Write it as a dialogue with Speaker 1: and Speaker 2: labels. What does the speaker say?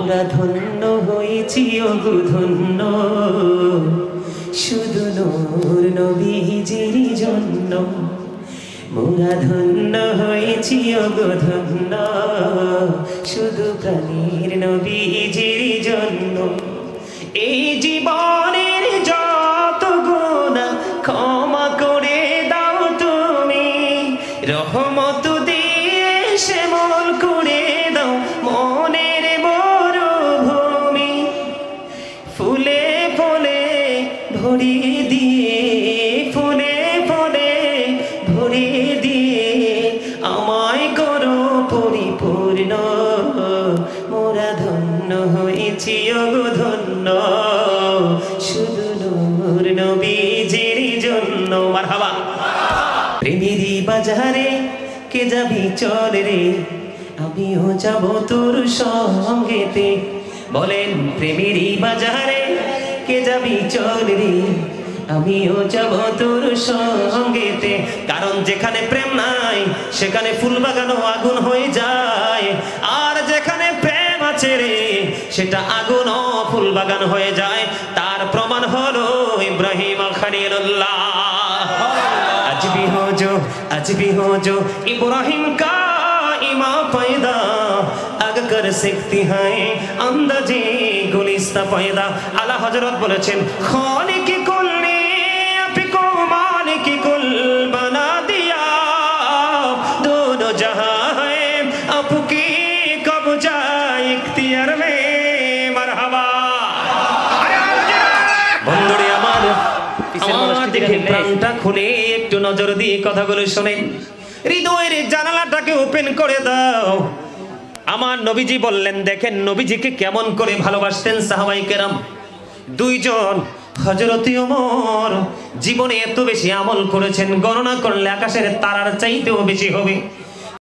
Speaker 1: মোরা ধন্য হয়েছি ওগো ধন্য, শুধু নূর নবীজির জন্য। মোরা ধন্য হয়েছি ওগো ধন্য, শুধু প্রাণীর নবীজির জন্য। এই জীবনের যত গুনাহ ক্ষমা করে দাও তুমি, রহমত দিয়ে শ্যামল করে দাও মনের মরুভূমি। ফুলে ফুলে ভরিয়ে দিয়ে, ফুলে ফুলে ভরিয়ে দিয়ে আমায় করো পরিপূর্ণ। মোরা ধন্য হয়েছি ওগো ধন্য, শুধু নূর নবীজির জন্য। মারহাবা। প্রেমেরই বাজারে কে যাবি চল রে, আমিও যাব তোর সঙ্গেতে। বলেন প্রেমেরই বাজারে কে যাবি চল রে, আমিও যাব তোর সঙ্গেতে। কারণ যেখানে প্রেম নাই সেখানে ফুল বাগানও আগুন হয়ে যায়, আর যেখানে প্রেম আছে রে সেটা আগুন ও ফুল বাগান হয়ে যায়। তার প্রমাণ হলো ইব্রাহিম খলিলুল্লাহ। आज भी हो जो इब्राहिम का इमाम पैदा, आगे कर सकती है अंदाजे गुलिस्ता पैदा। आला हजरत বলেছেন खालिक कुल ने आपको मालिक कुल बना दिया, दोनों जहां है आपकी कब्जा इख्तियार में। मरहबा। বন্ধুরে আমার দেখে প্রাণটা খুলে একটু নজর দিয়ে কথাগুলো শোনেন, হৃদয়ের জানালাটাকে ওপেন করে দাও। আমার নবীজি বললেন, দেখেন নবীজিকে কেমন করে ভালোবাসতেন সাহাবায়ে কেরাম। দুইজন হযরত ওমর জীবনে এত বেশি আমল করেছেন, গণনা করলে আকাশের তারার চাইতেও বেশি হবে।